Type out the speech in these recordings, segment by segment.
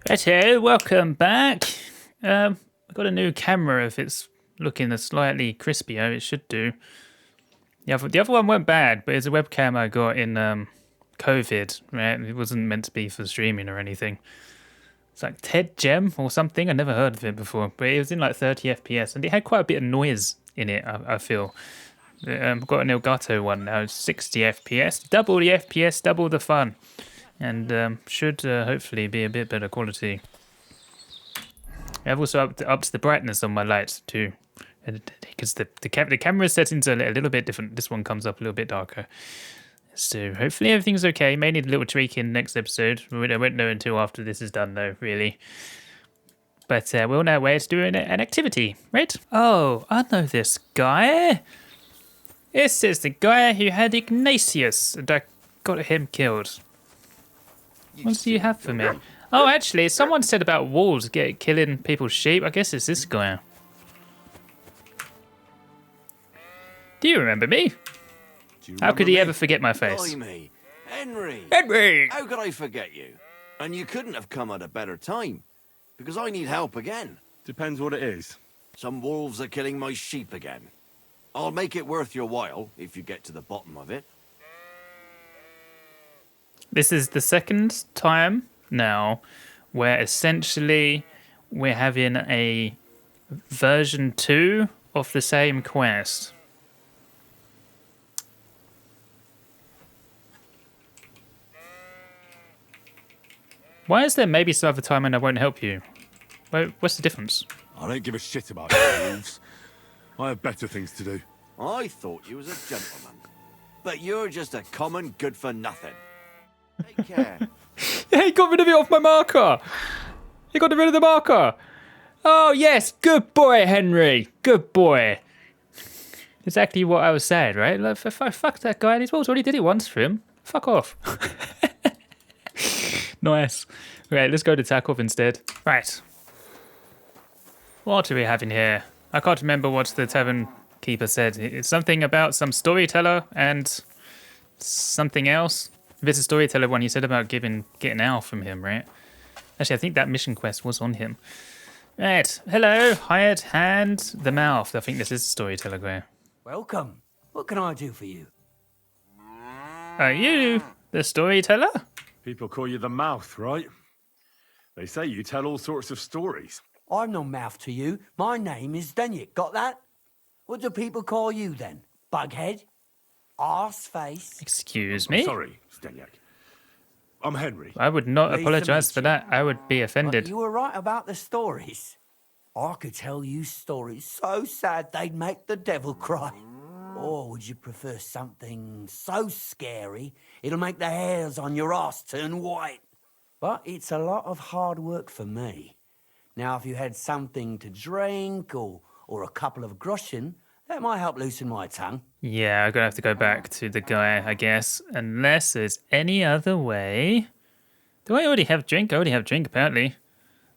Righto, welcome back. I've got a new camera. If it's looking a slightly crispier, it should do. The other one went bad, but it's a webcam I got in COVID. Right, it wasn't meant to be for streaming or anything. It's like TED Gem or something. I never heard of it before, but it was in like 30 FPS, and it had quite a bit of noise in it. I feel. I've got an Elgato one now, 60 FPS, double the FPS, double the fun, and should hopefully be a bit better quality. I've also upped the brightness on my lights too, because the camera settings are a little bit different. This one comes up a little bit darker, so hopefully everything's okay. May need a little tweaking next episode. I won't know until after this is done, though, really. But we're on our way to doing an activity, right? Oh, I know this guy. This is the guy who had Ignatius, and I got him killed. What do you have for me? Oh, actually, someone said about wolves killing people's sheep. I guess it's this guy. Do you remember me? How could he ever forget my face? Me, Henry! Henry! How could I forget you? And you couldn't have come at a better time, because I need help again. Depends what it is. Some wolves are killing my sheep again. I'll make it worth your while, if you get to the bottom of it. This is the second time now where essentially we're having a version 2 of the same quest. Why is there maybe some other time when I won't help you? What's the difference? I don't give a shit about wolves. I have better things to do. I thought you was a gentleman. But you're just a common good-for-nothing. Take care. Yeah, he got rid of it off my marker. He got rid of the marker. Oh, yes. Good boy, Henry. Good boy. Exactly what I was saying, right? Like, fuck that guy. His wolves already did it once for him. Fuck off. Nice. Right, let's go to Tarkov instead. Right. What are we having here? I can't remember what the tavern keeper said. It's something about some storyteller and something else. If it's a storyteller one, he said about getting Al from him, right? Actually, I think that mission quest was on him. Right. Hello, hired hand, the mouth. I think this is a storyteller guy. Welcome. What can I do for you? Are you the storyteller? People call you the mouth, right? They say you tell all sorts of stories. I'm no mouth to you. My name is Denyek. Got that? What do people call you then? Bughead? Arseface? Excuse I'm me? sorry, Stenyak. I'm Henry. I would not Pleased to apologise meet for you. that. I would be But offended. you were right about the stories. I could tell you stories so sad they'd make the devil cry. Or would you prefer something so scary it'll make the hairs on your ass turn white? But it's a lot of hard work for me. Now, if you had something to drink or a couple of groschen, that might help loosen my tongue. Yeah, I'm going to have to go back to the guy, I guess. Unless there's any other way. Do I already have drink? I already have drink, apparently.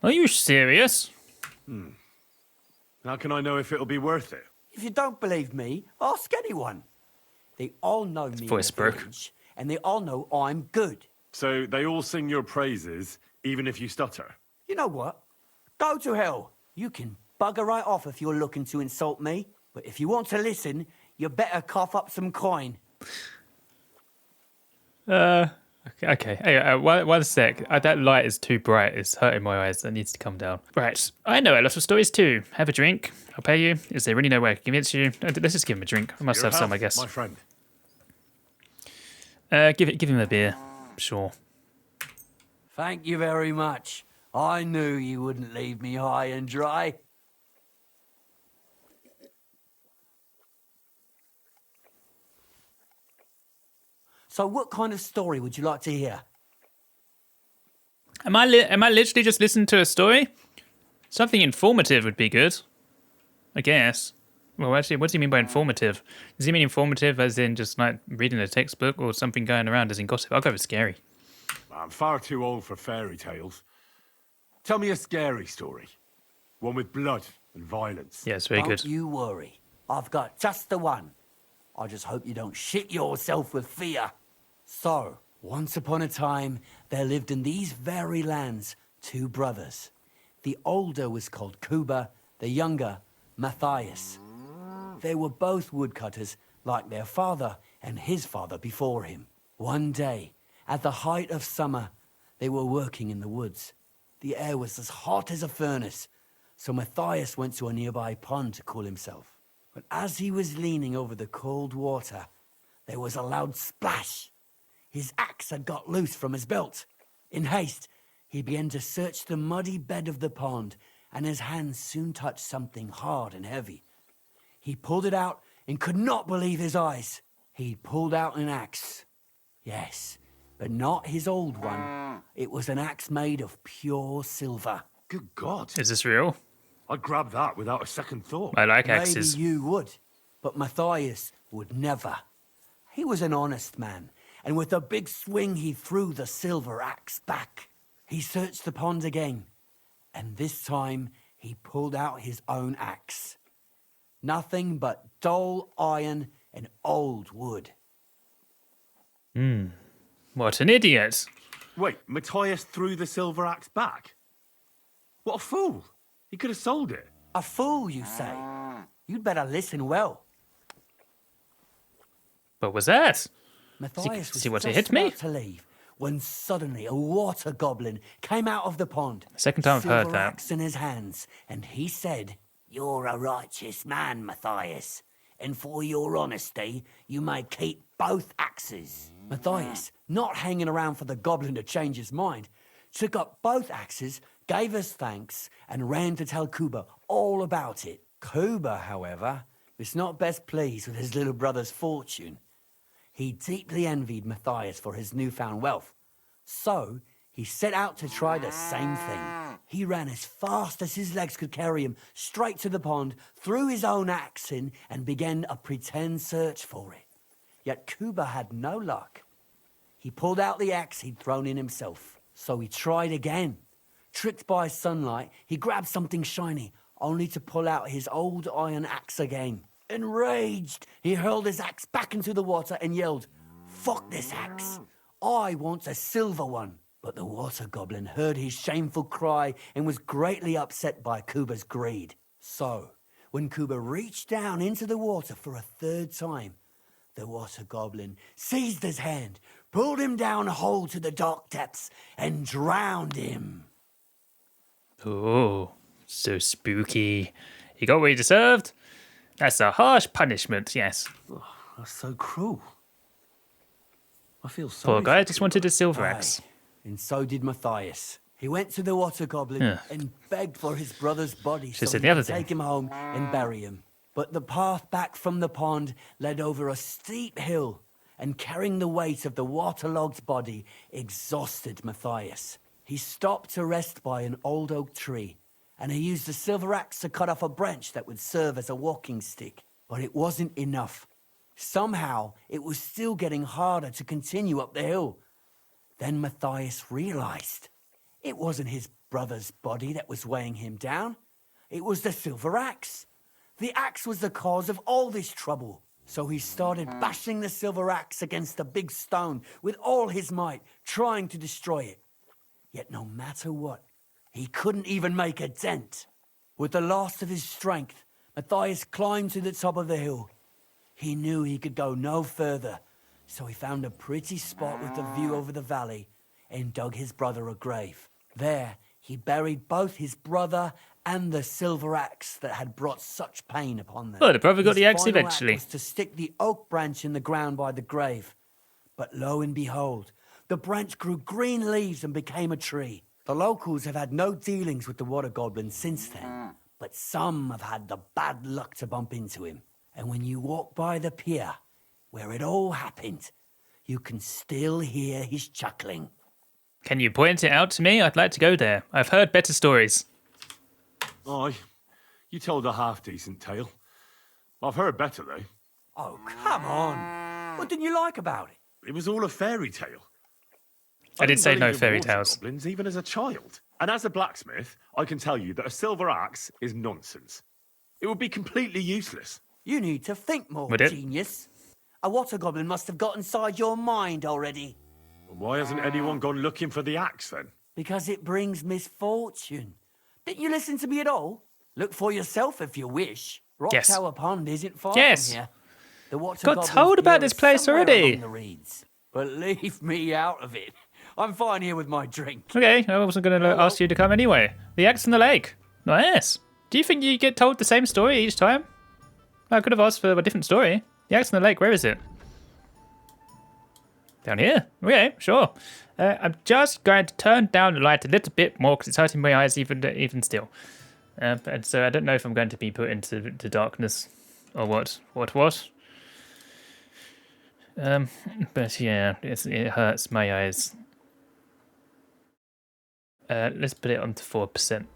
Are you serious? How can I know if it'll be worth it? If you don't believe me, ask anyone. They all know me in voice the broke. village, and they all know I'm good. So they all sing your praises, even if you stutter. You know what? Go to hell. You can bugger right off if you're looking to insult me. But if you want to listen, you better cough up some coin. Okay. Hey, one sec. That light is too bright. It's hurting my eyes. That needs to come down. Right. I know a lot of stories too. Have a drink. I'll pay you. Is there really no way I can convince you? Let's just give him a drink. I must Your have some, I health, guess. my friend. Give him a beer. Sure. Thank you very much. I knew you wouldn't leave me high and dry. So what kind of story would you like to hear? Am I literally just listening to a story? Something informative would be good. I guess. Well, actually, what do you mean by informative? Does he mean informative as in just like reading a textbook or something going around as in gossip? I'll go with scary. I'm far too old for fairy tales. Tell me a scary story. One with blood and violence. Yes, very Don't good. you worry. I've got just the one. I just hope you don't shit yourself with fear. So, once upon a time, there lived in these very lands two brothers. The older was called Kuba, the younger, Matthias. They were both woodcutters, like their father and his father before him. One day, at the height of summer, they were working in the woods. The air was as hot as a furnace, so Matthias went to a nearby pond to cool himself. But as he was leaning over the cold water, there was a loud splash. His axe had got loose from his belt. In haste, he began to search the muddy bed of the pond, and his hands soon touched something hard and heavy. He pulled it out and could not believe his eyes. He pulled out an axe. Yes, but not his old one. It was an axe made of pure silver. Good God. Is this real? I'd grab that without a second thought. I like Maybe axes. you would, but Matthias would never. He was an honest man, and with a big swing he threw the silver axe back. He searched the pond again, and this time he pulled out his own axe. Nothing but dull iron and old wood. What an idiot. Wait, Matthias threw the silver axe back? What a fool. He could have sold it. A fool, you say? You'd better listen well. What was that? Matthias see was what, it just hit me? about to leave when suddenly a water goblin came out of the pond. Second time I've heard silver that. axe in his hands, and he said, "You're a righteous man, Matthias, and for your honesty, you may keep both axes." Matthias, not hanging around for the goblin to change his mind, took up both axes, gave us thanks, and ran to tell Kuba all about it. Kuba, however, was not best pleased with his little brother's fortune. He deeply envied Matthias for his newfound wealth. So, he set out to try the same thing. He ran as fast as his legs could carry him straight to the pond, threw his own axe in, and began a pretend search for it. Yet Kuba had no luck. He pulled out the axe he'd thrown in himself. So he tried again. Tricked by sunlight, he grabbed something shiny, only to pull out his old iron axe again. Enraged, he hurled his axe back into the water and yelled, "Fuck this axe! I want a silver one." But the water goblin heard his shameful cry and was greatly upset by Kuba's greed. So, when Kuba reached down into the water for a third time, the water goblin seized his hand, pulled him down a hole to the dark depths, and drowned him. Oh, so spooky. He got what he deserved? That's a harsh punishment, yes. That's so cruel. I feel sorry. Poor guy for just Kuba. wanted a silver Aye, axe. and so did Matthias. He went to the water goblin Ugh. and begged for his brother's body Should've so said he the other could thing. take him home and bury him. But the path back from the pond led over a steep hill, and carrying the weight of the waterlogged body exhausted Matthias. He stopped to rest by an old oak tree, and he used a silver axe to cut off a branch that would serve as a walking stick. But it wasn't enough. Somehow, it was still getting harder to continue up the hill. Then Matthias realized it wasn't his brother's body that was weighing him down. It was the silver axe. The axe was the cause of all this trouble. So he started bashing the silver axe against a big stone with all his might, trying to destroy it. Yet no matter what, he couldn't even make a dent. With the last of his strength, Matthias climbed to the top of the hill. He knew he could go no further, so he found a pretty spot with a view over the valley and dug his brother a grave. There, he buried both his brother and the silver axe that had brought such pain upon them. Oh, the brother got His the axe final eventually. act was to stick the oak branch in the ground by the grave. But lo and behold, the branch grew green leaves and became a tree. The locals have had no dealings with the water goblin since then, but some have had the bad luck to bump into him. And when you walk by the pier where it all happened, you can still hear his chuckling. Can you point it out to me? I'd like to go there. I've heard better stories. Aye, you told a half-decent tale. I've heard better, though. Oh, come on. What didn't you like about it? It was all a fairy tale. I did didn't say no believe in fairy water tales. goblins even as a child. And as a blacksmith, I can tell you that a silver axe is nonsense. It would be completely useless. You need to think more, Would it? genius. A water goblin must have got inside your mind already. Why hasn't anyone gone looking for the axe, then? Because it brings misfortune. Didn't you listen to me at all? Look for yourself if you wish. Rock Yes. Tower Pond isn't far Yes. from here. The Water Got Goblin's told about lair this is place somewhere already. along the reeds. But leave me out of it. I'm fine here with my drink. Okay, I wasn't going to ask you to come anyway. The Axe in the Lake. Nice. Do you think you get told the same story each time? I could have asked for a different story. The Axe in the Lake, where is it? Down here. Okay, sure. I'm just going to turn down the light a little bit more because it's hurting my eyes even still. And so I don't know if I'm going to be put into darkness or what. But yeah, it hurts my eyes. Let's put it on to 4%.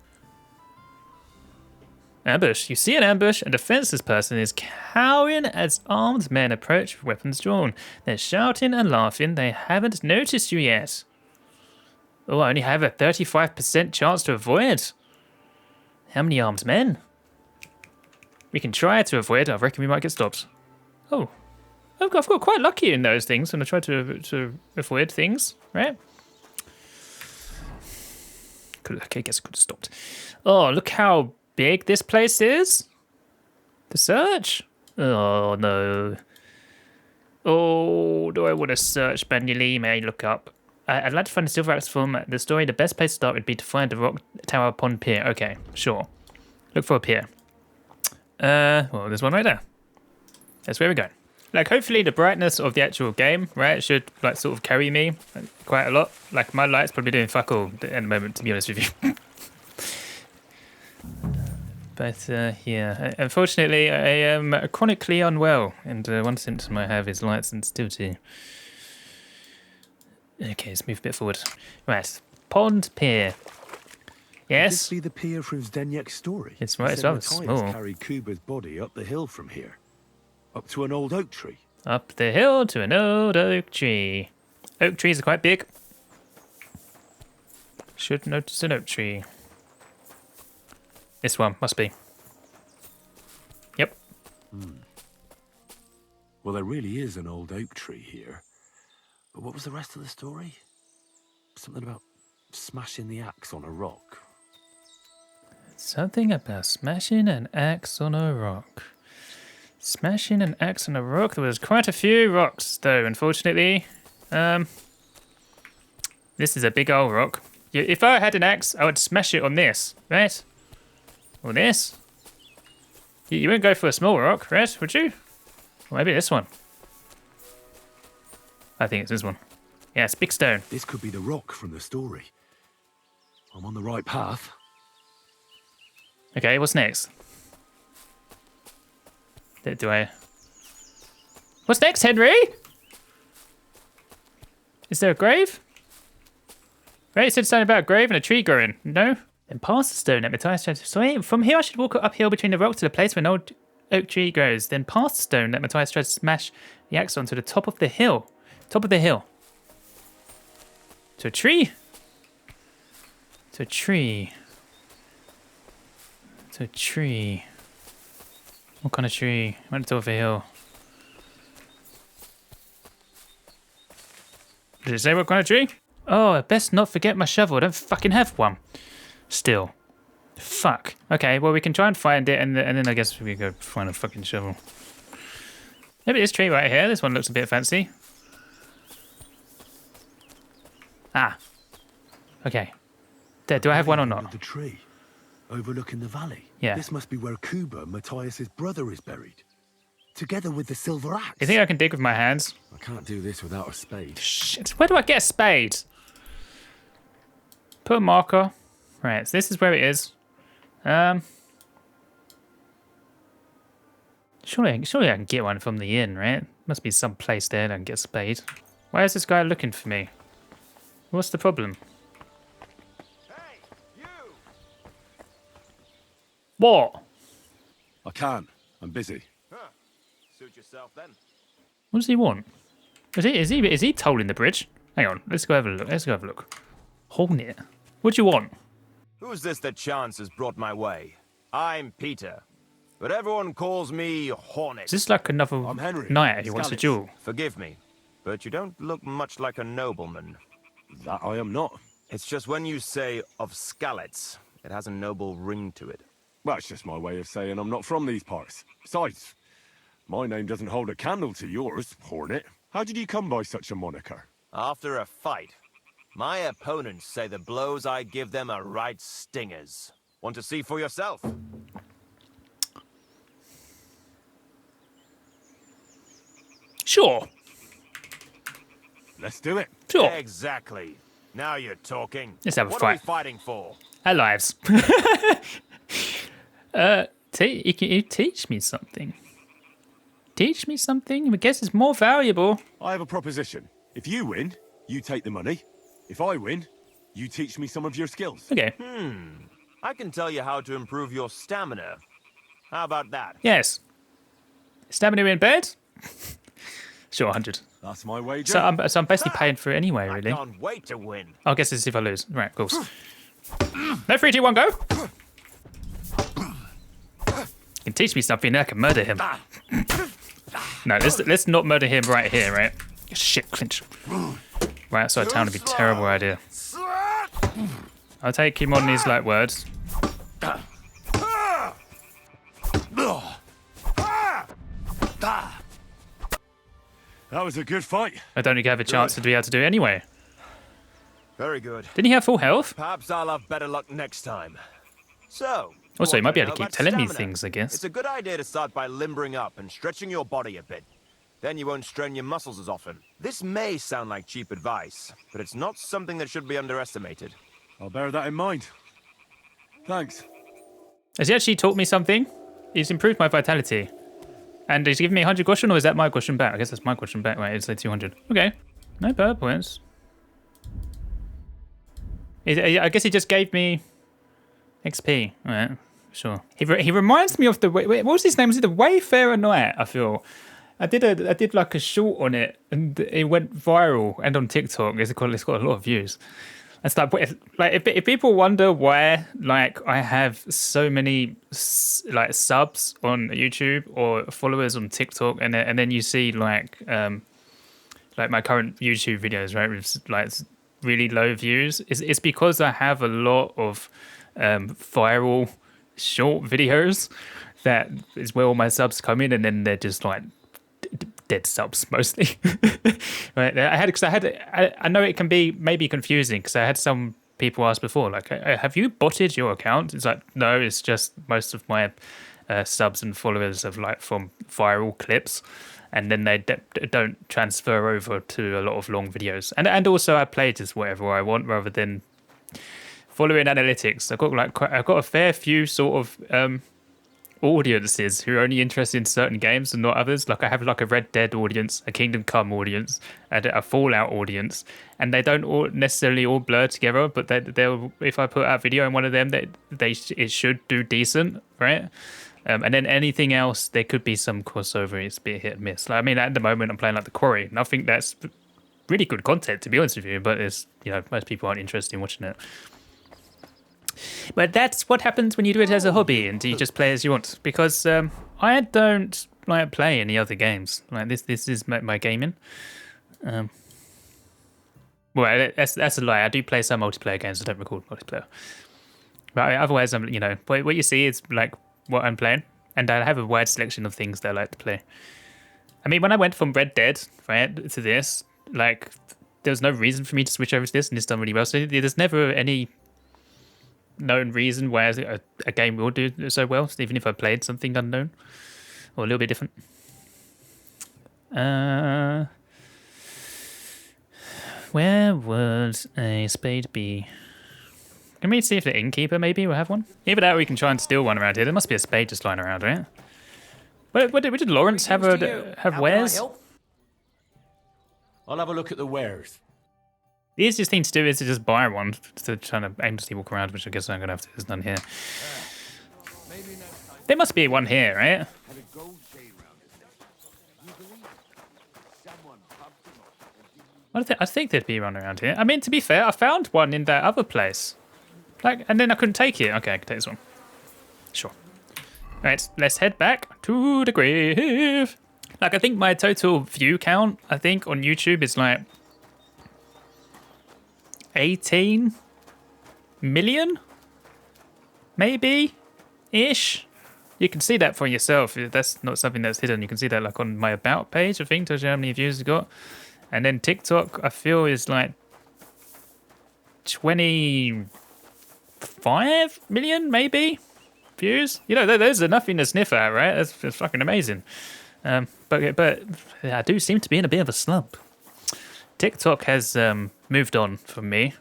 Ambush. You see an ambush. A defenseless person is cowering as armed men approach with weapons drawn. They're shouting and laughing. They haven't noticed you yet. Oh, I only have a 35% chance to avoid. How many armed men? We can try to avoid. I reckon we might get stopped. Oh. I've got quite lucky in those things when I try to avoid things, right? Okay, I guess I could have stopped. Oh, look how big this place is. The search? Oh, no. Oh, do I want to search manually? May I look up? I'd like to find a silver axe from the story. The best place to start would be to find the rock tower pond pier. Okay, sure. Look for a pier. Well, there's one right there. That's where we're going. Like, hopefully the brightness of the actual game, right, should, like, sort of carry me quite a lot. Like, my light's probably doing fuck all at the moment, to be honest with you. But, yeah, unfortunately, I am chronically unwell, and one symptom I have is light sensitivity. Okay, let's move a bit forward. Right, pond pier. Yes? Could this be the pier from Zdenyek's story? It's right, it's He said rather Matthias small. carried Kuba's body up the hill from here. Up to an old oak tree. Up the hill to an old oak tree. Oak trees are quite big. Should notice an oak tree. This one, must be. Yep. Well, there really is an old oak tree here. But what was the rest of the story? Something about smashing the axe on a rock. Something about smashing an axe on a rock. Smashing an axe on a rock? There was quite a few rocks, though, unfortunately. This is a big old rock. If I had an axe, I would smash it on this, right? Or this. You wouldn't go for a small rock, right? Would you? Or maybe this one. I think it's this one. Yeah, it's big stone. This could be the rock from the story. I'm on the right path. Okay, what's next? Do I... What's next, Henry? Is there a grave? Right, it said something about a grave and a tree growing. No? Then past the stone at Matthias tried to... So from here I should walk uphill between the rocks to the place where an old oak tree grows. Then past the stone that Matthias tried to smash the axe onto the top of the hill. Top of the hill. To a tree? To a tree. To a tree. What kind of tree? Went to top of a hill. Did it say what kind of tree? Oh, I best not forget my shovel. I don't fucking have one. Still. Fuck. Okay, well, we can try and find it, and then I guess we go find a fucking shovel. Maybe this tree right here. This one looks a bit fancy. Ah. Okay. There, do I have one or not? The tree, overlooking the valley. Yeah. This must be where Kuba, Matthias's brother, is buried. Together with the silver axe. You think I can dig with my hands? I can't do this without a spade. Shit. Where do I get a spade? Put a marker. Right, so this is where it is. Surely I can get one from the inn, right? Must be some place there that I can get a spade. Why is this guy looking for me? What's the problem? Hey, you! What? I can't. I'm busy. Suit yourself then. What does he want? Is he tolling the bridge? Hang on, let's go have a look. Hornet. What do you want? Who's this that chance has brought my way? I'm Peter, but everyone calls me Hornet. Is this like another I'm Henry. knight who wants a Scalise. duel? Forgive me, but you don't look much like a nobleman. That I am not. It's just when you say of Skalitz, it has a noble ring to it. Well, it's just my way of saying I'm not from these parts. Besides, my name doesn't hold a candle to yours, Hornet. How did you come by such a moniker? After a fight, my opponents say the blows I give them are right stingers. Want to see for yourself? Sure. Let's do it. Sure. Exactly. Now you're talking. Let's have a what are we fight. fighting for? Our lives. You teach me something. Teach me something? I guess it's more valuable. I have a proposition. If you win, you take the money. If I win, you teach me some of your skills. Okay. I can tell you how to improve your stamina. How about that? Yes. Stamina in bed? Sure, 100. That's my wager. So I'm basically paying for it anyway, I really. can't wait to win. I guess it's if I lose. Right, of course. No, 3, 2, 1, go. You can teach me something, I can murder him. No, let's not murder him right here, right? Shit, clinch. Right outside town would be a terrible idea. I'll take him on his like words. That was a good fight. I don't think I have a chance to be able to do it anyway. Very good. Didn't he have full health? Perhaps I'll have better luck next time. So, Also, he what might be do I able to know keep about telling me stamina? things, I guess. It's a good idea to start by limbering up and stretching your body a bit. Then you won't strain your muscles as often. This may sound like cheap advice, but it's not something that should be underestimated. I'll bear that in mind. Thanks. Has he actually taught me something? He's improved my vitality. And he's given me 100 question, or is that my question back? I guess that's my question back. Right, it's like 200. Okay. No bad points. I guess he just gave me XP. All right, sure. He reminds me of the... What was his name? Was it the Wayfarer Knight, I feel? I did like a short on it, and it went viral, and on TikTok, it's got a lot of views. It's like if people wonder why like I have so many like subs on YouTube or followers on TikTok, and then you see like my current YouTube videos, right, with like really low views, it's because I have a lot of viral short videos that is where all my subs come in, and then they're just like dead subs mostly. Right, I know it can be maybe confusing because I had some people ask before, like, have you botted your account? It's like, no, it's just most of my subs and followers of like from viral clips, and then they don't transfer over to a lot of long videos. And also I play just whatever I want rather than following analytics. I've got a fair few sort of audiences who are only interested in certain games and not others. Like I have like a Red Dead audience, a Kingdom Come audience, and a Fallout audience, and they don't all necessarily all blur together. But they'll if I put out a video in one of them, it should do decent, right? And then anything else, there could be some crossover. It's a bit hit and miss. Like, I mean, at the moment, I'm playing like The Quarry, and I think that's really good content, to be honest with you. But it's most people aren't interested in watching it. But that's what happens when you do it as a hobby and you just play as you want. Because I don't like play any other games. Like this is my gaming. Well, that's a lie. I do play some multiplayer games. I don't record multiplayer. But otherwise, what you see is like what I'm playing, and I have a wide selection of things that I like to play. I mean, when I went from Red Dead to this, like there was no reason for me to switch over to this, and it's done really well. So there's never any known reason why a game will do so well, even if I played something unknown or a little bit different. Where would a spade be? Can we see if the innkeeper maybe will have one? Either that or we can try and steal one around here. There must be a spade just lying around, right? What did Lawrence have wares? I'll have a look at the wares. The easiest thing to do is to just buy one, to try to aimlessly walk around, which I guess I'm going to have to. There's none here. There must be one here, right? I think there'd be one around here. I mean, to be fair, I found one in that other place. And then I couldn't take it. Okay, I can take this one. Sure. Right, let's head back to the grave. I think my total view count, on YouTube is 18 million? Maybe? Ish? You can see that for yourself. That's not something that's hidden. You can see that like on my about page, I think, tells you how many views it's got. And then TikTok, I feel, is like 25 million, maybe, views. You know, those are nothing to sniff at, right? That's fucking amazing. But I do seem to be in a bit of a slump. TikTok has moved on from me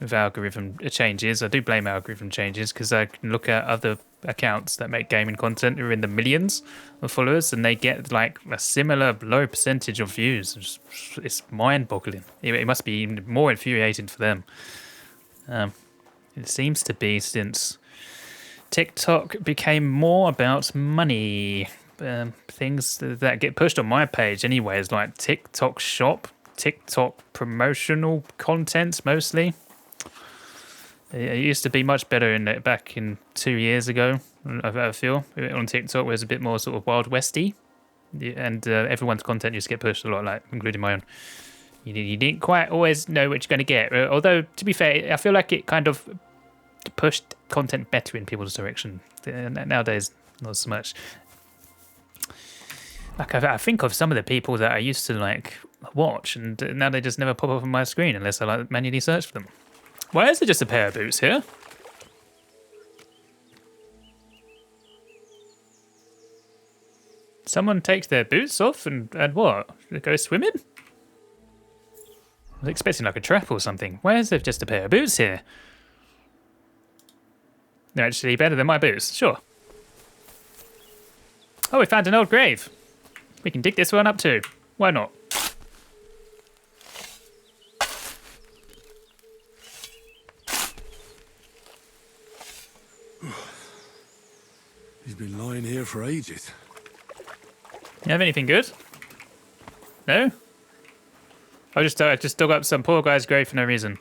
with algorithm changes. I do blame algorithm changes because I can look at other accounts that make gaming content who are in the millions of followers and they get like a similar low percentage of views. It's mind-boggling. It must be even more infuriating for them. It seems to be since TikTok became more about money. Things that get pushed on my page anyway is like TikTok shop, TikTok promotional content mostly. It used to be much better back in 2 years ago, I feel, on TikTok, where it was a bit more sort of Wild Westy. And everyone's content used to get pushed a lot, like including my own. You didn't quite always know what you're going to get. Although, to be fair, I feel like it kind of pushed content better in people's direction. Nowadays, not so much. Like, I think of some of the people that I used to, like, watch, and now they just never pop up on my screen unless I, like, manually search for them. Why is there just a pair of boots here? Someone takes their boots off and what? They go swimming? I was expecting like a trap or something. Why is there just a pair of boots here? They're actually better than my boots, sure. Oh, we found an old grave. We can dig this one up too. Why not? He's been lying here for ages. You have anything good? No? I just dug up some poor guy's grave for no reason.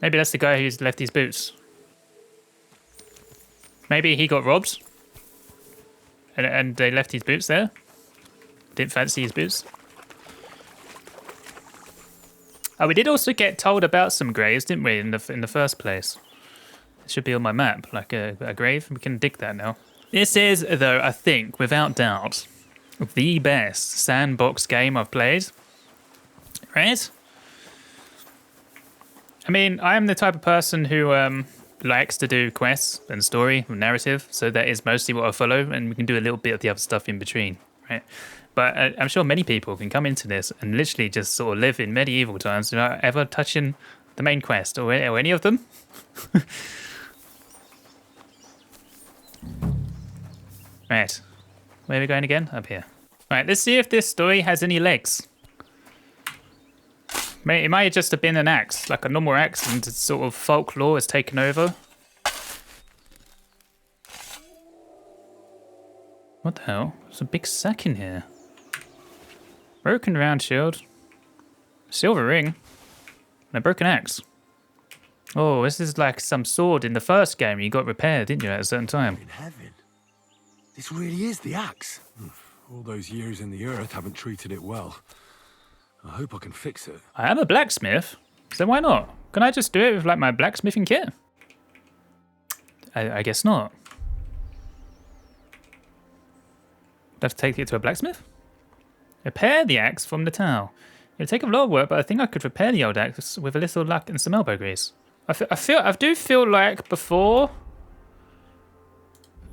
Maybe that's the guy who's left his boots. Maybe he got robbed. And they left his boots there. Didn't fancy his boots. Oh, we did also get told about some graves, didn't we, in the first place? It should be on my map, like a grave. We can dig that now. This is, though, I think, without doubt, the best sandbox game I've played. Right? I mean, I am the type of person who likes to do quests and story and narrative, so that is mostly what I follow, and we can do a little bit of the other stuff in between, right? But I'm sure many people can come into this and literally just sort of live in medieval times without ever touching the main quest or any of them. Right, where are we going again? Up here. Right, let's see if this story has any legs. It might just have been an axe, like a normal axe, and sort of folklore has taken over. What the hell? There's a big sack in here. Broken round shield. Silver ring. And a broken axe. Oh, this is like some sword in the first game you got repaired, didn't you, at a certain time? In heaven. This really is the axe. All those years in the earth haven't treated it well. I hope I can fix it. I am a blacksmith, so why not? Can I just do it with like my blacksmithing kit? I guess not. Do I have to take it to a blacksmith? Repair the axe from the tower. It'll take a lot of work, but I think I could repair the old axe with a little luck and some elbow grease. I do feel like before,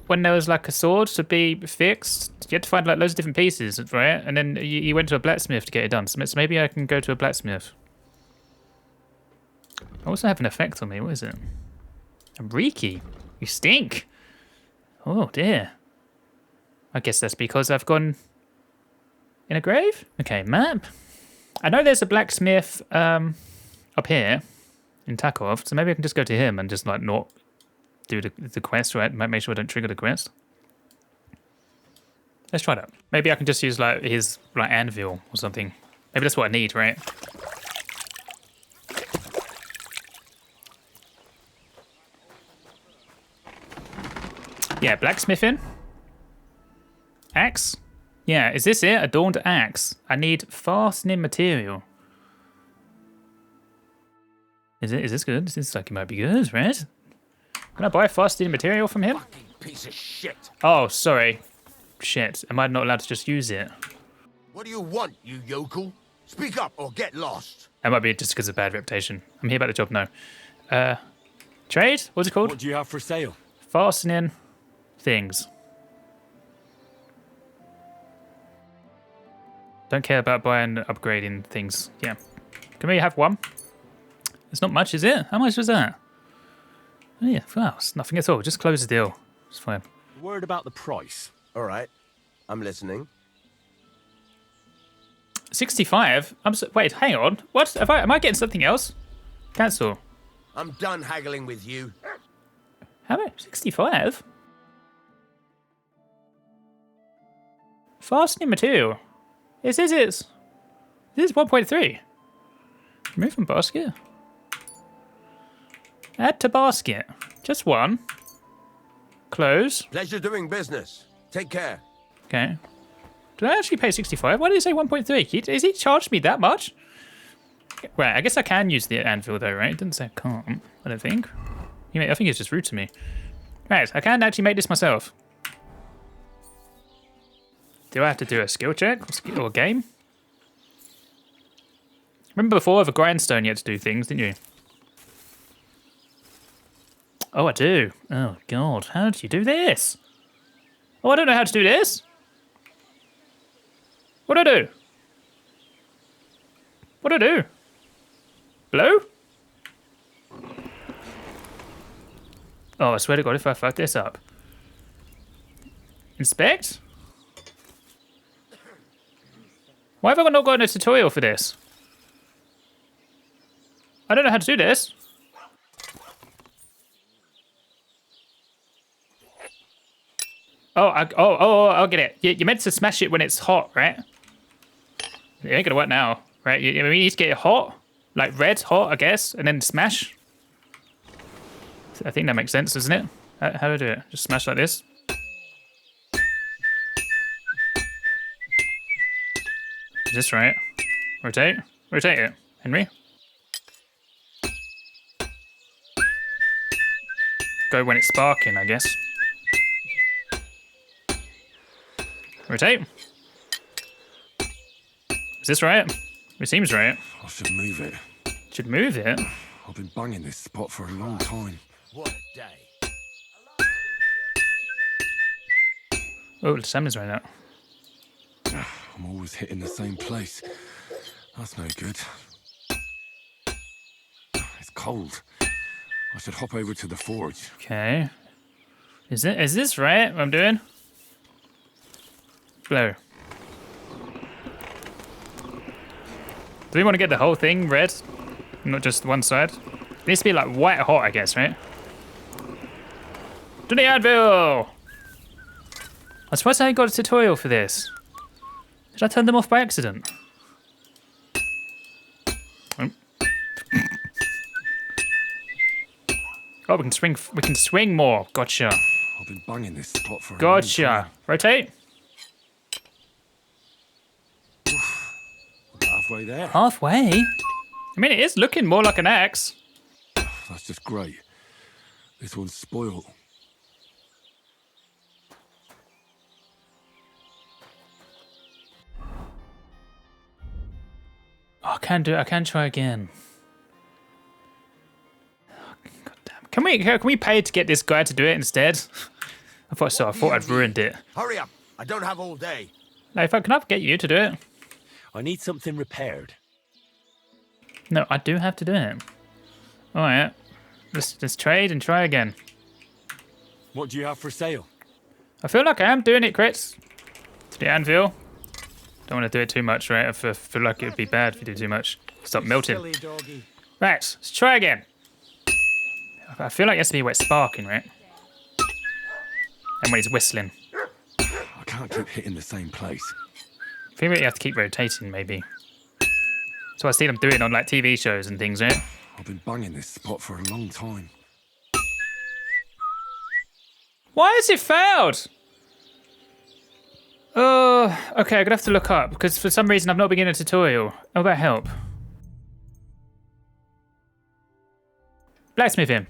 when there was like a sword to be fixed, you had to find like loads of different pieces, right? And then you went to a blacksmith to get it done. So maybe I can go to a blacksmith. I also have an effect on me. What is it? I'm reeky. You stink. Oh dear. I guess that's because I've gone in a grave? Okay, map. I know there's a blacksmith up here in Takov, so maybe I can just go to him and just like not do the quest, right? Make sure I don't trigger the quest. Let's try that. Maybe I can just use like his like anvil or something. Maybe that's what I need, right? Yeah, blacksmithing. Axe. Yeah, is this it? Adorned axe. I need fastening material. Is it? Is this good? This looks like it might be good, right? Can I buy fast-eating material from him? Fucking piece of shit. Oh, sorry. Shit. Am I not allowed to just use it? What do you want, you yokel? Speak up or get lost. That might be just because of bad reputation. I'm here about the job now. Trade? What's it called? What do you have for sale? Fastening things. Don't care about buying and upgrading things. Yeah. Can we have one? It's not much, is it? How much was that? Oh, yeah, well, it's nothing at all. Just close the deal. It's fine. Word about the price. All right, I'm listening. 65? Wait, hang on. What? Am I getting something else? Cancel. I'm done haggling with you. How much? 65? Fastening material. This is 1.3. Remove from basket. Add to basket. Just one. Close. Pleasure doing business. Take care. Okay. Did I actually pay 65? Why did he say 1.3? Is he charged me that much? Right, I guess I can use the anvil though, right? It didn't say I can't, I don't think. I think it's just rude to me. Right, I can actually make this myself. Do I have to do a skill check or game? Remember before with a grindstone you had to do things, didn't you? Oh, I do. Oh, God. How did you do this? Oh, I don't know how to do this. What do I do? What do I do? Hello? Oh, I swear to God if I fuck this up. Inspect? Why have I not got a tutorial for this? I don't know how to do this. Oh, I'll get it. You're meant to smash it when it's hot, right? It ain't gonna work now, right? We need to get it hot, like red hot, I guess, and then smash. I think that makes sense, doesn't it? How do I do it? Just smash like this. Is this right? Rotate? Rotate it, Henry. Go when it's sparking, I guess. Rotate. Is this right? It seems right. I should move it. Should move it. I've been banging this spot for a long time. What a day. Oh, the salmon's running out. I'm always hitting the same place. That's no good. It's cold. I should hop over to the forge. Okay. Is this right? What I'm doing? Blow. Do we want to get the whole thing red? Not just one side? It needs to be like white hot, I guess, right? To the anvil! I suppose I got a tutorial for this. Did I turn them off by accident? Oh, we can swing more. Gotcha. I've been banging this spot for a long Gotcha. time. Rotate. Halfway there. Halfway? I mean, it is looking more like an axe. That's just great. This one's spoiled. Oh, I can do it. I can try again. Oh, God damn. Can we pay to get this guy to do it instead? I thought so. I thought I'd ruined it. Hurry up. I don't have all day. Like, can I get you to do it? I need something repaired. No, I do have to do it. All right. Let's trade and try again. What do you have for sale? I feel like I am doing it, crits. To the anvil. Don't want to do it too much, right? I feel like it would be bad if you do too much. Stop melting. Silly doggy. Right, let's try again. I feel like it has to be where it's sparking, right? And when he's whistling. I can't keep hitting the same place. I think we have to keep rotating, maybe. So I see them doing on like TV shows and things, right? I've been banging this spot for a long time. Why has it failed? Oh, okay, I'm gonna have to look up because for some reason I've not been getting a tutorial. Oh, that help. blacksmith him.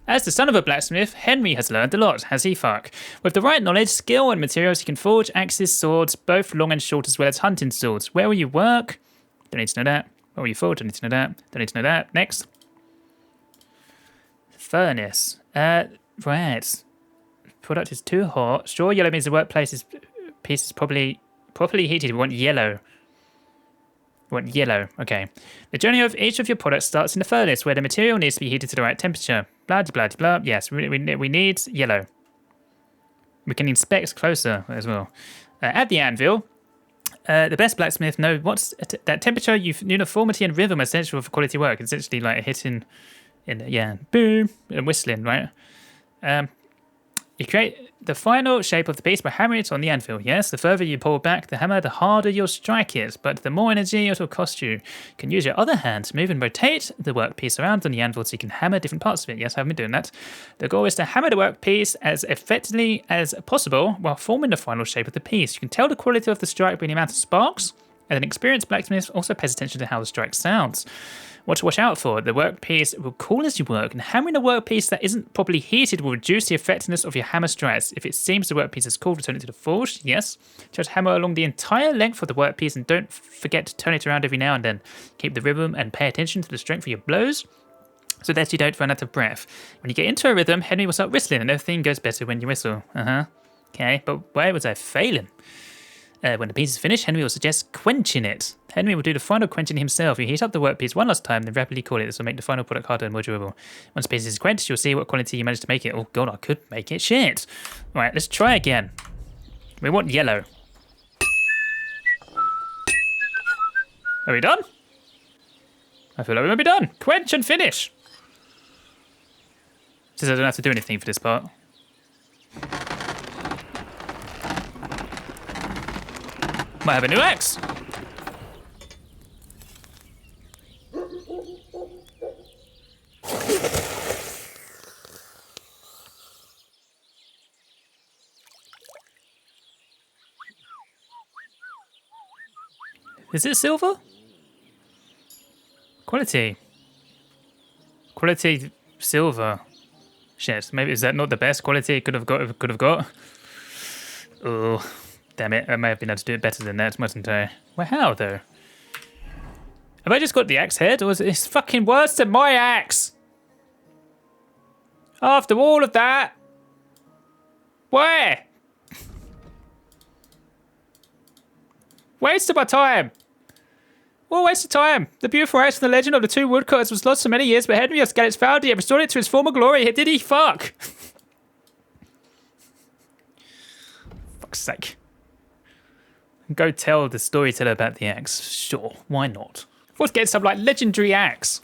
As the son of a blacksmith, Henry has learned a lot, has he fuck. With the right knowledge, skill, and materials, he can forge axes, swords, both long and short, as well as hunting swords. Where will you work? Don't need to know that. Where will you forge? Don't need to know that. Don't need to know that. Next. Furnace. Right. Product is too hot. Straw yellow means the workplace piece is properly heated. We want yellow. We want yellow. Okay. The journey of each of your products starts in the furnace, where the material needs to be heated to the right temperature. Blah, blah, blah, blah. Yes, we need yellow. We can inspect closer as well. At the anvil, the best blacksmith knows what's that temperature, uniformity, and rhythm are essential for quality work. It's essentially like hitting, boom, and whistling, right? You create the final shape of the piece by hammering it on the anvil. Yes, the further you pull back the hammer, the harder you'll strike it, but the more energy it will cost you. You can use your other hand to move and rotate the workpiece around on the anvil so you can hammer different parts of it. Yes, I've been doing that. The goal is to hammer the workpiece as effectively as possible while forming the final shape of the piece. You can tell the quality of the strike by the amount of sparks, and an experienced blacksmith also pays attention to how the strike sounds. What to watch out for: the workpiece will cool as you work, and hammering a workpiece that isn't properly heated will reduce the effectiveness of your hammer strikes. If it seems the workpiece is cooled, return it to the forge. Yes. Try to hammer along the entire length of the workpiece, and don't forget to turn it around every now and then. Keep the rhythm and pay attention to the strength of your blows, so that you don't run out of breath. When you get into a rhythm, Henry will start whistling, and everything goes better when you whistle. Okay, but why was I failing? When the piece is finished, Henry will suggest quenching it. Henry will do the final quenching himself. You heat up the workpiece one last time, then rapidly cool it. This will make the final product harder and more durable. Once the piece is quenched, you'll see what quality you managed to make it. Oh god, I could make it shit. Right, let's try again. We want yellow. Are we done? I feel like we might be done. Quench and finish. Says I don't have to do anything for this part. Might have a new axe. Is it silver? Quality. Quality silver. Shit, maybe is that not the best quality it could have got? Oh. Damn it, I may have been able to do it better than that, mustn't I? Well, how, though? Have I just got the axe head, or is it fucking worse than my axe? After all of that? Where? Waste of my time. What a waste of time. The beautiful axe from the legend of the two woodcutters was lost for many years, but Henry has got its found and restored it to its former glory. Did he fuck? Fuck's sake. Go tell the storyteller about the axe. Sure, why not? Let's get some like legendary axe.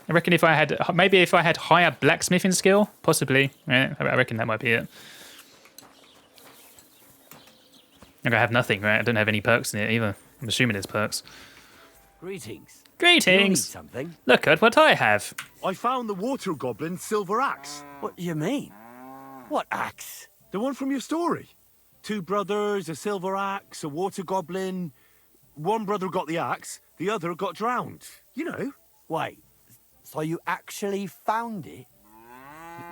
I reckon if I had higher blacksmithing skill, possibly. Yeah, I reckon that might be it. Like I have nothing, right? I don't have any perks in it either. I'm assuming there's perks. Greetings. Greetings. You need something? Look at what I have. I found the water goblin's silver axe. What do you mean? What axe? The one from your story. 2 brothers, a silver axe, a water goblin. One brother got the axe, the other got drowned. You know. Wait, so you actually found it?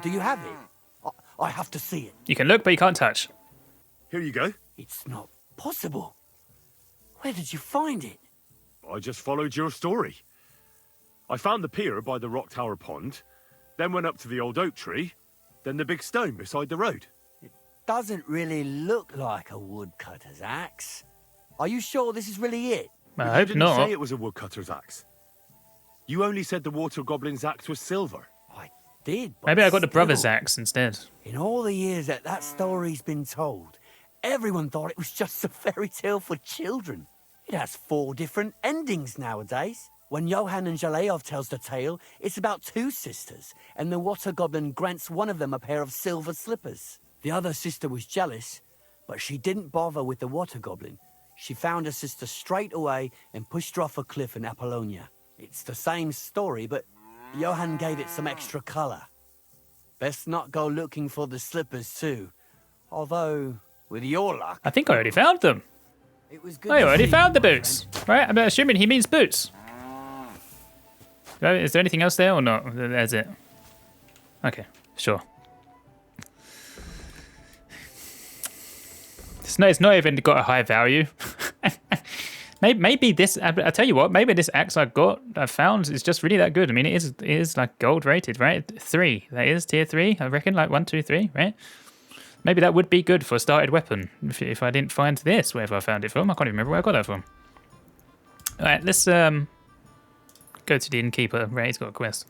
Do you have it? I have to see it. You can look, but you can't touch. Here you go. It's not possible. Where did you find it? I just followed your story. I found the pier by the rock tower pond, then went up to the old oak tree, then the big stone beside the road. Doesn't really look like a woodcutter's axe. Are you sure this is really it? I You hope didn't not. say it was a woodcutter's axe. You only said the water goblin's axe was silver. I did, but Maybe I got the brother's still. axe instead. In all the years that story's been told, everyone thought it was just a fairy tale for children. It has 4 different endings nowadays. When Johann and Jaleov tells the tale, it's about 2 sisters, and the water goblin grants one of them a pair of silver slippers. The other sister was jealous, but she didn't bother with the water goblin. She found her sister straight away and pushed her off a cliff in Apollonia. It's the same story, but Johann gave it some extra colour. Best not go looking for the slippers too. Although, with your luck... I think I already found them. It was good I to already see found the you, my boots. friend. Right, I'm assuming he means boots. Is there anything else there or not? That's it. Okay, sure. It's not even got a high value. maybe this. I tell you what. Maybe this axe I found is just really that good. I mean, it is like gold rated, right? 3. That is tier 3. I reckon, like 1, 2, 3, right? Maybe that would be good for a started weapon. If I didn't find this, wherever I found it from, I can't even remember where I got that from. All right, let's go to the innkeeper. Right, he's got a quest.